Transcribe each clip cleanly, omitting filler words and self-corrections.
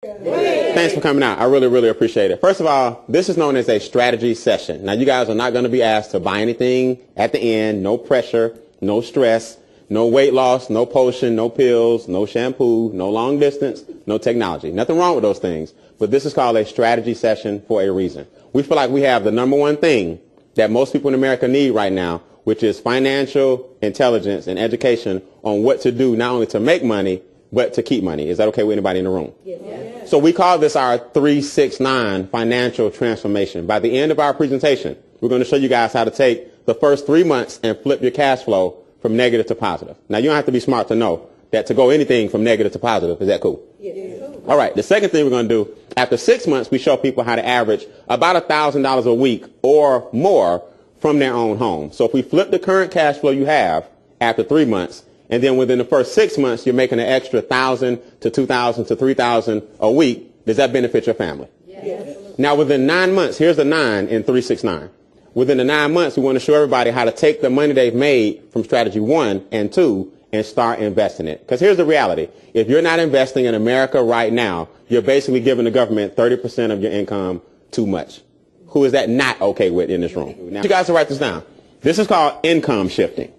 Thanks for coming out. I really, really appreciate it. First of all, this is known as a strategy session. Now, you guys are not going to be asked to buy anything at the end. No pressure, no stress, no weight loss, no potion, no pills, no shampoo, no long distance, no technology. Nothing wrong with those things. But this is called a strategy session for a reason. We feel like we have the number one thing that most people in America need right now, which is financial intelligence and education on what to do, not only to make money, but to keep money. Is that okay with anybody in the room? Yes. So we call this our 369 financial transformation. By the end of our presentation, we're going to show you guys how to take the first 3 months and flip your cash flow from negative to positive. Now, you don't have to be smart to know that to go anything from negative to positive. Is that cool? Yes. All right. The second thing we're going to do, after 6 months, we show people how to average about $1,000 a week or more from their own home. So if we flip the current cash flow you have after 3 months, and then within the first 6 months, you're making an extra $1,000 to $2,000 to $3,000 a week, does that benefit your family? Yes. Now, within 9 months, here's the 9 in 369. Within the 9 months, we want to show everybody how to take the money they've made from strategy 1 and 2 and start investing it. Because here's the reality. If you're not investing in America right now, you're basically giving the government 30% of your income too much. Who is that not okay with in this room? Now, you guys will write this down. This is called income shifting.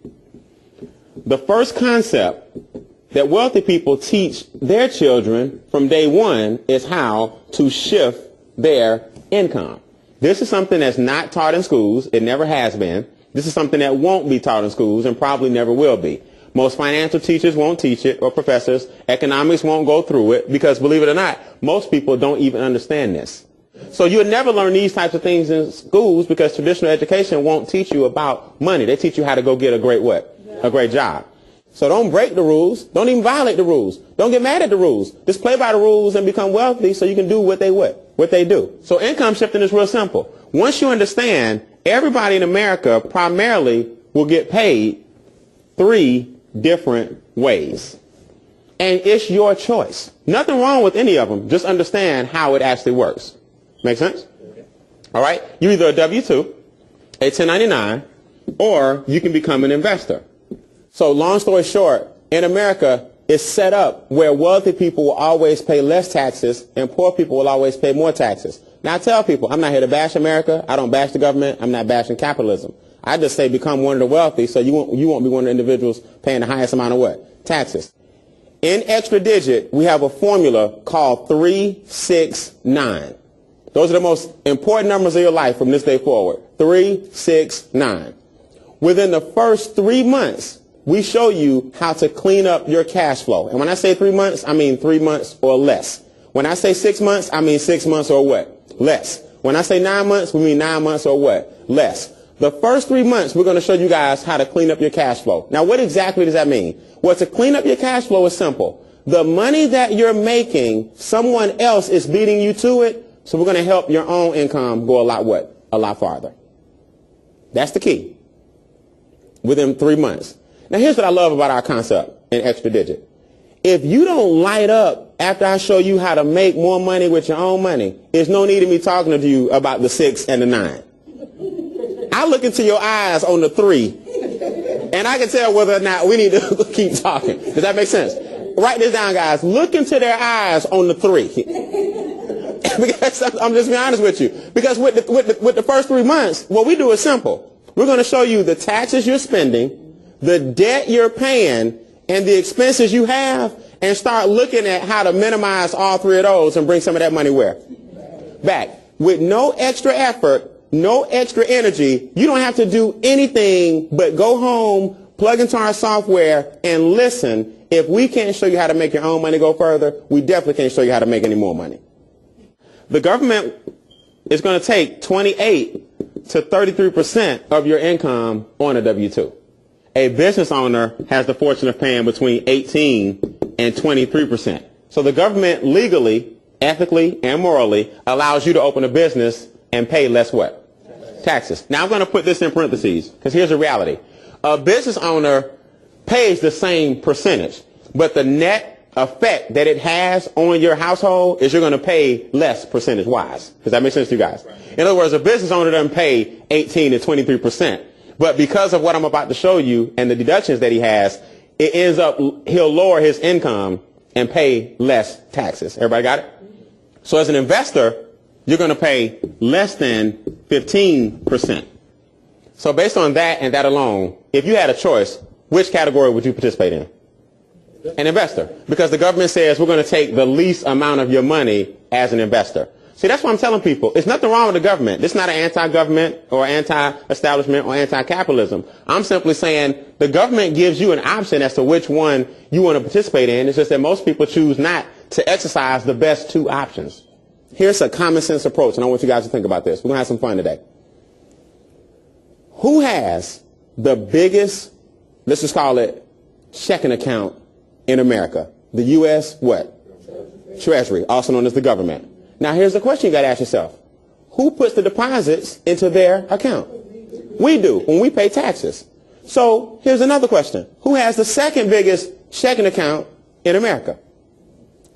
The first concept that wealthy people teach their children from day one is how to shift their income. This is something that's not taught in schools. It never has been. This is something that won't be taught in schools and probably never will be. Most financial teachers won't teach it, or professors. Economics won't go through it because, believe it or not, most people don't even understand this. So you'll never learn these types of things in schools because traditional education won't teach you about money. They teach you how to go get a great what? A great job. So don't break the rules. Don't even violate the rules. Don't get mad at the rules. Just play by the rules and become wealthy so you can do what they do. So income shifting is real simple. Once you understand, everybody in America primarily will get paid 3 different ways. And it's your choice. Nothing wrong with any of them. Just understand how it actually works. Make sense? All right. You're either a W-2, a 1099, or you can become an investor. So long story short, in America, it's set up where wealthy people will always pay less taxes and poor people will always pay more taxes. Now I tell people, I'm not here to bash America. I don't bash the government. I'm not bashing capitalism. I just say become one of the wealthy so you won't be one of the individuals paying the highest amount of what? Taxes. In extra digit, we have a formula called 369. Those are the most important numbers of your life from this day forward. 369. Within the first 3 months, we show you how to clean up your cash flow. And when I say 3 months, I mean 3 months or less. When I say 6 months, I mean 6 months or what? Less. When I say 9 months, we mean 9 months or what? Less. The first 3 months, we're going to show you guys how to clean up your cash flow. Now, what exactly does that mean? Well, to clean up your cash flow is simple. The money that you're making, someone else is beating you to it, so we're going to help your own income go a lot farther. That's the key. Within 3 months. Now, here's what I love about our concept in extra digit. If you don't light up after I show you how to make more money with your own money, there's no need of me talking to you about the 6 and the 9. I look into your eyes on the 3, and I can tell whether or not we need to keep talking. Does that make sense? Write this down, guys. Look into their eyes on the 3. Because I'm just being honest with you. Because with the first 3 months, what we do is simple. We're going to show you the taxes you're spending, the debt you're paying, and the expenses you have, and start looking at how to minimize all 3 of those and bring some of that money where? Back. With no extra effort, no extra energy, you don't have to do anything but go home, plug into our software, and listen. If we can't show you how to make your own money go further, we definitely can't show you how to make any more money. The government is going to take 28 to 33% of your income on a W-2. A business owner has the fortune of paying between 18 and 23%. So the government legally, ethically, and morally allows you to open a business and pay less what? Taxes. Now I'm going to put this in parentheses because here's the reality. A business owner pays the same percentage, but the net effect that it has on your household is you're going to pay less percentage-wise. Does that make sense to you guys? In other words, a business owner doesn't pay 18 to 23%. But because of what I'm about to show you and the deductions that he has, it ends up he'll lower his income and pay less taxes. Everybody got it? So as an investor, you're going to pay less than 15%. So based on that and that alone, if you had a choice, which category would you participate in? An investor. Because the government says we're going to take the least amount of your money as an investor. See, that's what I'm telling people. It's nothing wrong with the government. This is not an anti-government or anti-establishment or anti-capitalism. I'm simply saying the government gives you an option as to which one you want to participate in. It's just that most people choose not to exercise the best two options. Here's a common sense approach, and I want you guys to think about this. We're going to have some fun today. Who has the biggest, let's just call it, checking account in America? The U.S. what? Treasury, also known as the government. Now, here's the question you got to ask yourself. Who puts the deposits into their account? We do, when we pay taxes. So here's another question. Who has the second biggest checking account in America?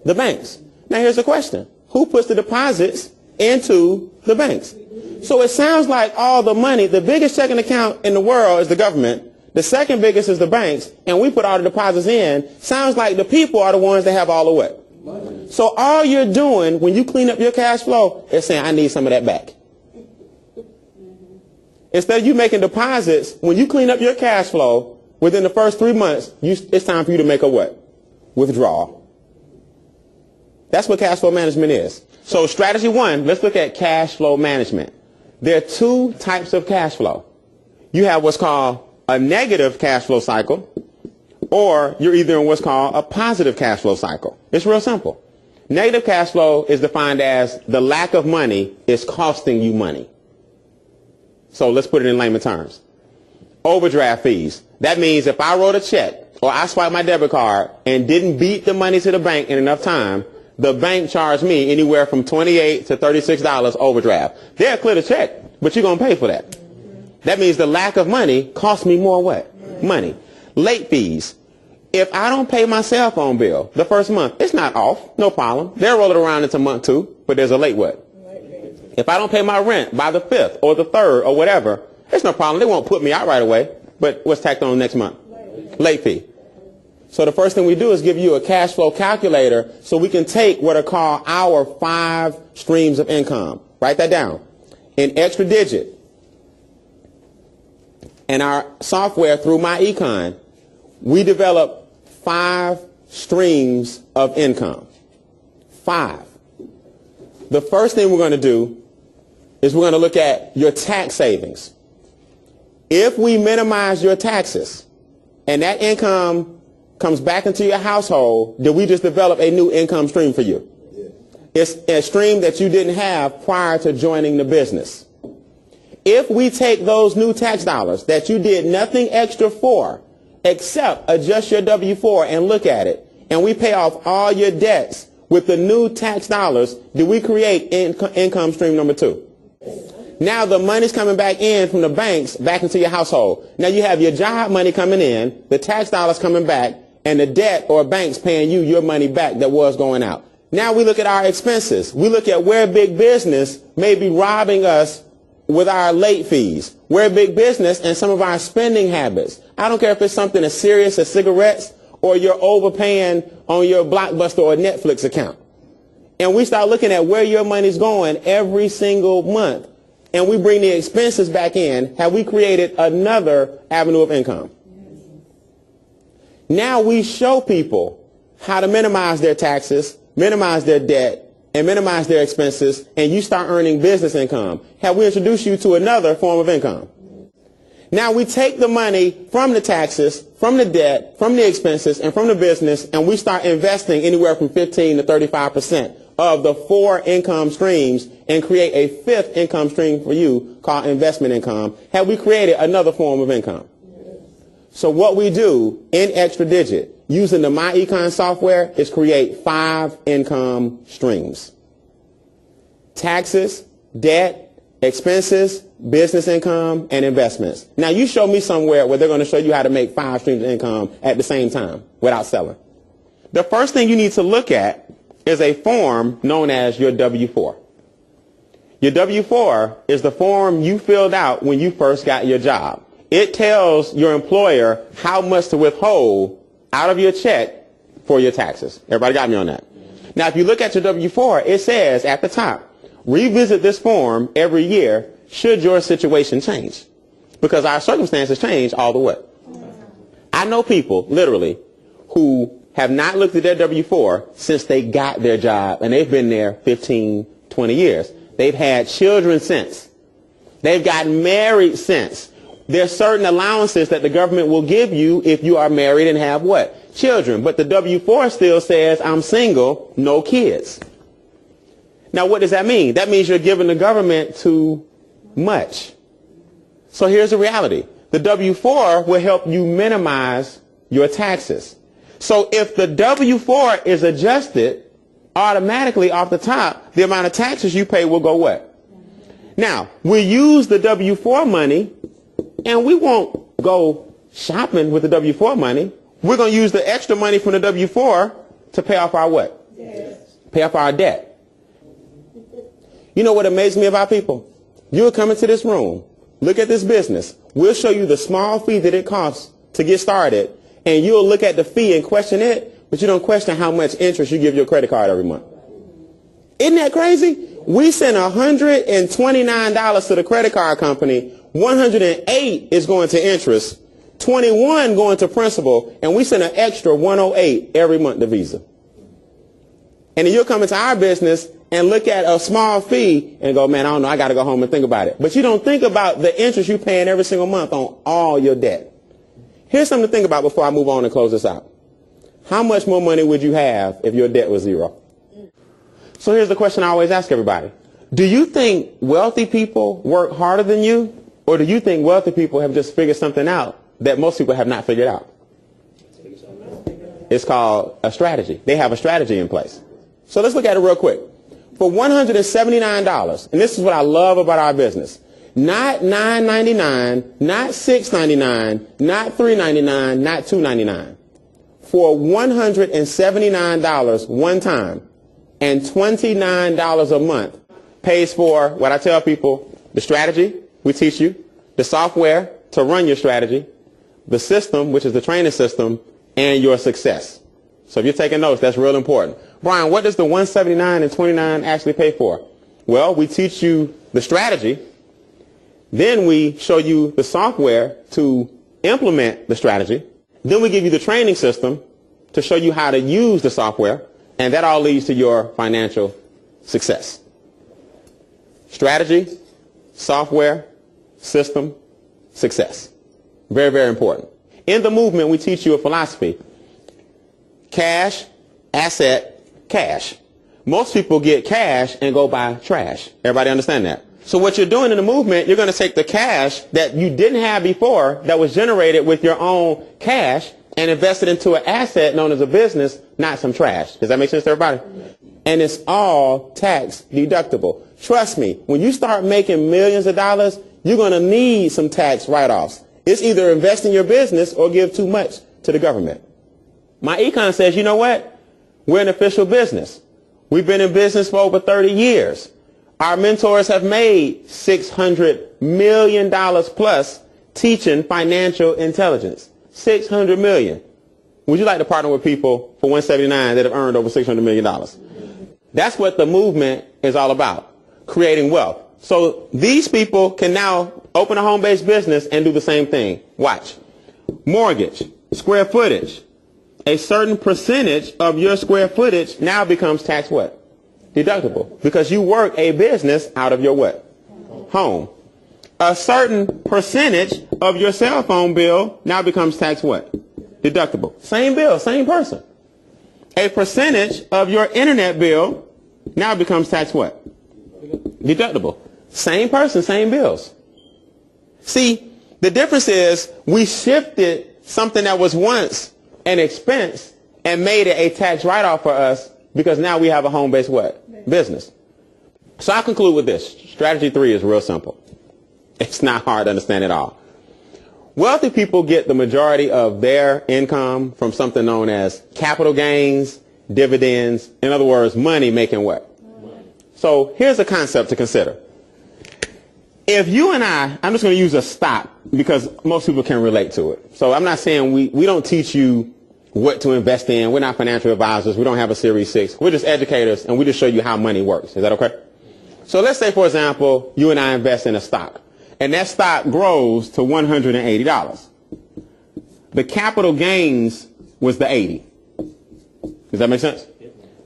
The banks. Now, here's the question. Who puts the deposits into the banks? So it sounds like all the money, the biggest checking account in the world is the government. The second biggest is the banks, and we put all the deposits in. Sounds like the people are the ones that have all the what? Money. So all you're doing when you clean up your cash flow is saying, I need some of that back. Instead of you making deposits, when you clean up your cash flow, within the first 3 months, it's time for you to make a what? Withdrawal. That's what cash flow management is. So strategy one, let's look at cash flow management. There are two types of cash flow. You have what's called a negative cash flow cycle, or you're either in what's called a positive cash flow cycle. It's real simple. Negative cash flow is defined as the lack of money is costing you money. So let's put it in layman terms. Overdraft fees. That means if I wrote a check or I swiped my debit card and didn't beat the money to the bank in enough time, the bank charged me anywhere from $28 to $36 overdraft. They'll clear the check, but you're going to pay for that. That means the lack of money costs me more what? Money. Late fees. If I don't pay my cell phone bill the first month, it's not off. No problem. They'll roll it around into month 2, but there's a late what? If I don't pay my rent by the 5th or the 3rd or whatever, it's no problem. They won't put me out right away. But what's tacked on next month? Late fee. So the first thing we do is give you a cash flow calculator so we can take what are called our 5 streams of income. Write that down. In extra digit. And our software through MyEcon, we develop 5 streams of income. 5. The first thing we're going to do is we're going to look at your tax savings. If we minimize your taxes and that income comes back into your household, did we just develop a new income stream for you? It's a stream that you didn't have prior to joining the business. If we take those new tax dollars that you did nothing extra for except adjust your W-4 and look at it, and we pay off all your debts with the new tax dollars, do we create income stream number 2? Now the money's coming back in from the banks back into your household. Now you have your job money coming in, the tax dollars coming back, and the debt or banks paying you your money back that was going out. Now we look at our expenses. We look at where big business may be robbing us with our late fees. Where big business and some of our spending habits. I don't care if it's something as serious as cigarettes or you're overpaying on your Blockbuster or Netflix account. And we start looking at where your money's going every single month. And we bring the expenses back in. Have we created another avenue of income? Now we show people how to minimize their taxes, minimize their debt, and minimize their expenses, and you start earning business income. Have we introduced you to another form of income? Now we take the money from the taxes, from the debt, from the expenses, and from the business, and we start investing anywhere from 15 to 35% of the 4 income streams and create a 5th income stream for you called investment income. Have we created another form of income? So what we do in extra digit using the MyEcon software is create 5 income streams. Taxes, debt, expenses, business income, and investments. Now you show me somewhere where they're going to show you how to make 5 streams of income at the same time without selling. The first thing you need to look at is a form known as your W-4. Your W-4 is the form you filled out when you first got your job. It tells your employer how much to withhold out of your check for your taxes. Everybody got me on that? Now, if you look at your W-4, it says at the top, revisit this form every year should your situation change. Because our circumstances change all the way. I know people, literally, who have not looked at their W-4 since they got their job, and they've been there 15, 20 years. They've had children since. They've gotten married since. There's certain allowances that the government will give you if you are married and have what? Children. But the W-4 still says, I'm single, no kids. Now, what does that mean? That means you're giving the government too much. So here's the reality. The W-4 will help you minimize your taxes. So if the W-4 is adjusted automatically off the top, the amount of taxes you pay will go what? Now, we use the W-4 money, and we won't go shopping with the W-4 money. We're going to use the extra money from the W-4 to pay off our what? Yes. Pay off our debt. You know what amazes me about people? You'll come into this room, look at this business. We'll show you the small fee that it costs to get started, and you'll look at the fee and question it, but you don't question how much interest you give your credit card every month. Isn't that crazy? We send $129 to the credit card company, 108 is going to interest, 21 going to principal, and we send an extra 108 every month to Visa. And then you'll come into our business and look at a small fee and go, man, I don't know, I got to go home and think about it. But you don't think about the interest you're paying every single month on all your debt. Here's something to think about before I move on and close this out. How much more money would you have if your debt was zero? So here's the question I always ask everybody. Do you think wealthy people work harder than you? Or do you think wealthy people have just figured something out that most people have not figured out? It's called a strategy. They have a strategy in place. So let's look at it real quick. For $179, and this is what I love about our business, not $9.99, not $6.99, not $3.99, not $2.99. For $179 one time and $29 a month pays for what I tell people, the strategy we teach you, the software to run your strategy, the system, which is the training system, and your success. So if you're taking notes, that's real important. Brian, what does the $179 and $29 actually pay for? Well, we teach you the strategy. Then we show you the software to implement the strategy. Then we give you the training system to show you how to use the software. And that all leads to your financial success. Strategy, software, system, success. Very, very important. In the movement, we teach you a philosophy. Cash, asset, cash. Most people get cash and go buy trash. Everybody understand that? So what you're doing in the movement, you're going to take the cash that you didn't have before that was generated with your own cash and invest it into an asset known as a business, not some trash. Does that make sense to everybody? And it's all tax deductible. Trust me, when you start making millions of dollars, you're going to need some tax write-offs. It's either invest in your business or give too much to the government. My econ says, you know what? We're an official business. We've been in business for over 30 years. Our mentors have made $600 million plus teaching financial intelligence. $600 million. Would you like to partner with people for $179 that have earned over $600 million? That's what the movement is all about, creating wealth. So these people can now open a home-based business and do the same thing. Watch. Mortgage, square footage. A certain percentage of your square footage now becomes tax what? Deductible. Because you work a business out of your what? Home. A certain percentage of your cell phone bill now becomes tax what? Deductible. Same bill, same person. A percentage of your internet bill now becomes tax what? Deductible. Same person, same bills. See, the difference is we shifted something that was once an expense and made it a tax write-off for us because now we have a home-based what? Business. So I'll conclude with this. Strategy 3 is real simple. It's not hard to understand at all. Wealthy people get the majority of their income from something known as capital gains, dividends. In other words, money making what? So here's a concept to consider. If you and I'm just going to use a stock because most people can relate to it. So I'm not saying we don't teach you what to invest in. We're not financial advisors. We don't have a Series 6. We're just educators, and we just show you how money works. Is that okay? So let's say, for example, you and I invest in a stock, and that stock grows to $180. The capital gains was the 80. Does that make sense?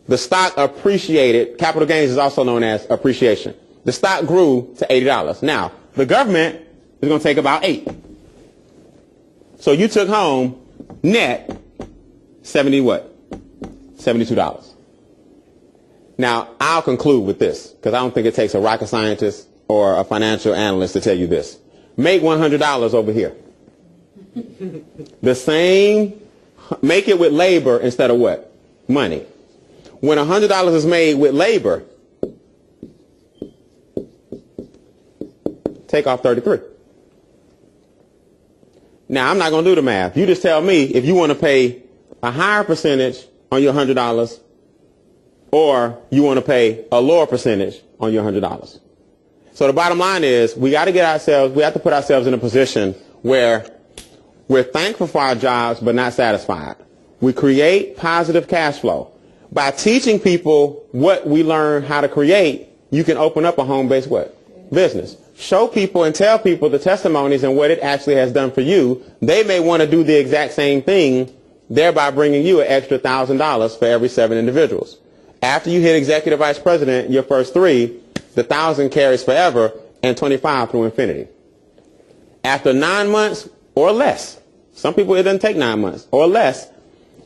The stock appreciated. Capital gains is also known as appreciation. The stock grew to $80. Now, the government is going to take about 8. So you took home net 70 what? $72. Now, I'll conclude with this, because I don't think it takes a rocket scientist or a financial analyst to tell you this. Make $100 over here. The same, make it with labor instead of what? Money. When $100 is made with labor, take off 33. Now, I'm not going to do the math. You just tell me if you want to pay a higher percentage on your $100 or you want to pay a lower percentage on your $100. So the bottom line is we got to we have to put ourselves in a position where we're thankful for our jobs but not satisfied. We create positive cash flow. By teaching people what we learn how to create, you can open up a home-based what? Business. Show people and tell people the testimonies and what it actually has done for you. They may want to do the exact same thing, thereby bringing you an extra $1,000 for every 7 individuals. After you hit executive vice president, your first 3, the 1,000 carries forever and 25 through infinity. After 9 months or less, some people it doesn't take 9 months or less,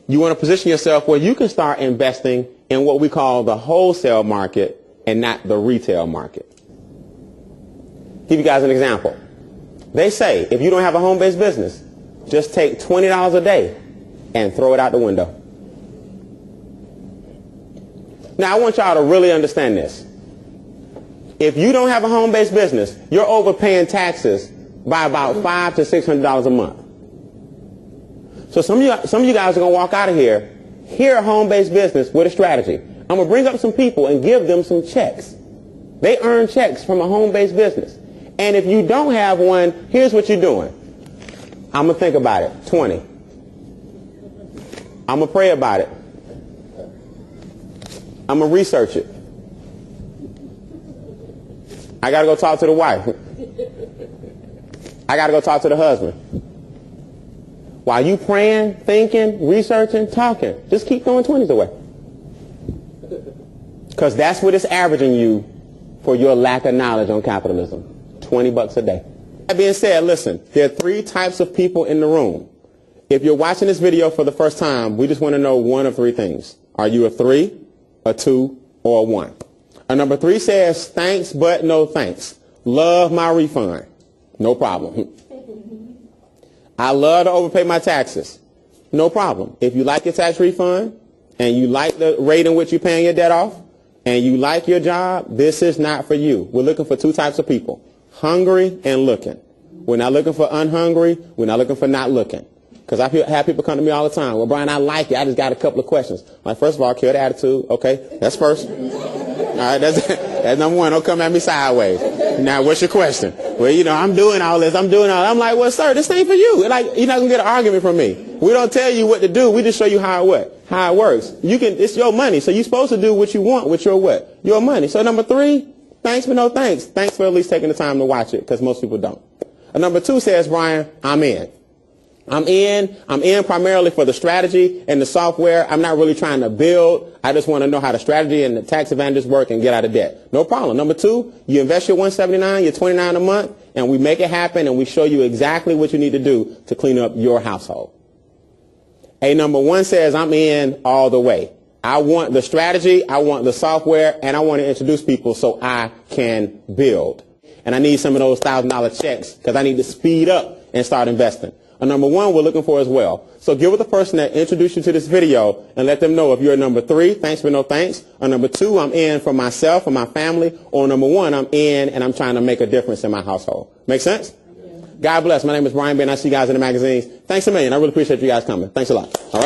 you want to position yourself where you can start investing in what we call the wholesale market and not the retail market. Give you guys an example. They say if you don't have a home-based business, just take $20 a day and throw it out the window. Now, I want y'all to really understand this. If you don't have a home-based business, you're overpaying taxes by about $500 to $600 a month. So some of you guys are going to walk out of here a home-based business with a strategy. I'm going to bring up some people and give them some checks. They earn checks from a home-based business. And if you don't have one, here's what you're doing. I'm going to think about it. 20. I'm going to pray about it. I'm going to research it. I got to go talk to the wife. I got to go talk to the husband. While you praying, thinking, researching, talking, just keep throwing 20s away. Because that's what it's averaging you for your lack of knowledge on capitalism. $20 a day. That being said, listen, there are 3 types of people in the room. If you're watching this video for the first time, we just want to know one of 3 things. Are you a 3, a 2, or a 1? A number 3 says, thanks, but no thanks. Love my refund. No problem. I love to overpay my taxes. No problem. If you like your tax refund and you like the rate in which you're paying your debt off and you like your job, this is not for you. We're looking for 2 types of people. Hungry and looking. We're not looking for unhungry. We're not looking for not looking. Because I have people come to me all the time. Well, Brian, I like it. I just got a couple of questions. Like, first of all, kill the attitude. Okay, that's first. All right, that's number 1. Don't come at me sideways. Now, what's your question? Well, I'm doing all this. I'm doing all that. I'm like, well, sir, this ain't for you. Like, you're not going to get an argument from me. We don't tell you what to do. We just show you how it works. It's your money. So you're supposed to do what you want with your what? Your money. So number 3, thanks but no thanks. Thanks for at least taking the time to watch it, because most people don't. And number 2 says, Brian, I'm in. I'm in primarily for the strategy and the software. I'm not really trying to build. I just want to know how the strategy and the tax advantages work and get out of debt. No problem. Number 2, you invest your $179, your $29 a month, and we make it happen and we show you exactly what you need to do to clean up your household. A number 1 says, I'm in all the way. I want the strategy, I want the software, and I want to introduce people so I can build. And I need some of those $1,000 checks because I need to speed up and start investing. A number 1 we're looking for as well. So get with the person that introduced you to this video and let them know if you're number 3, thanks but no thanks. Or number 2, I'm in for myself, for my family. Or number 1, I'm in and I'm trying to make a difference in my household. Make sense? Yeah. God bless. My name is Brian Ben. I see you guys in the magazines. Thanks a million. I really appreciate you guys coming. Thanks a lot. All right.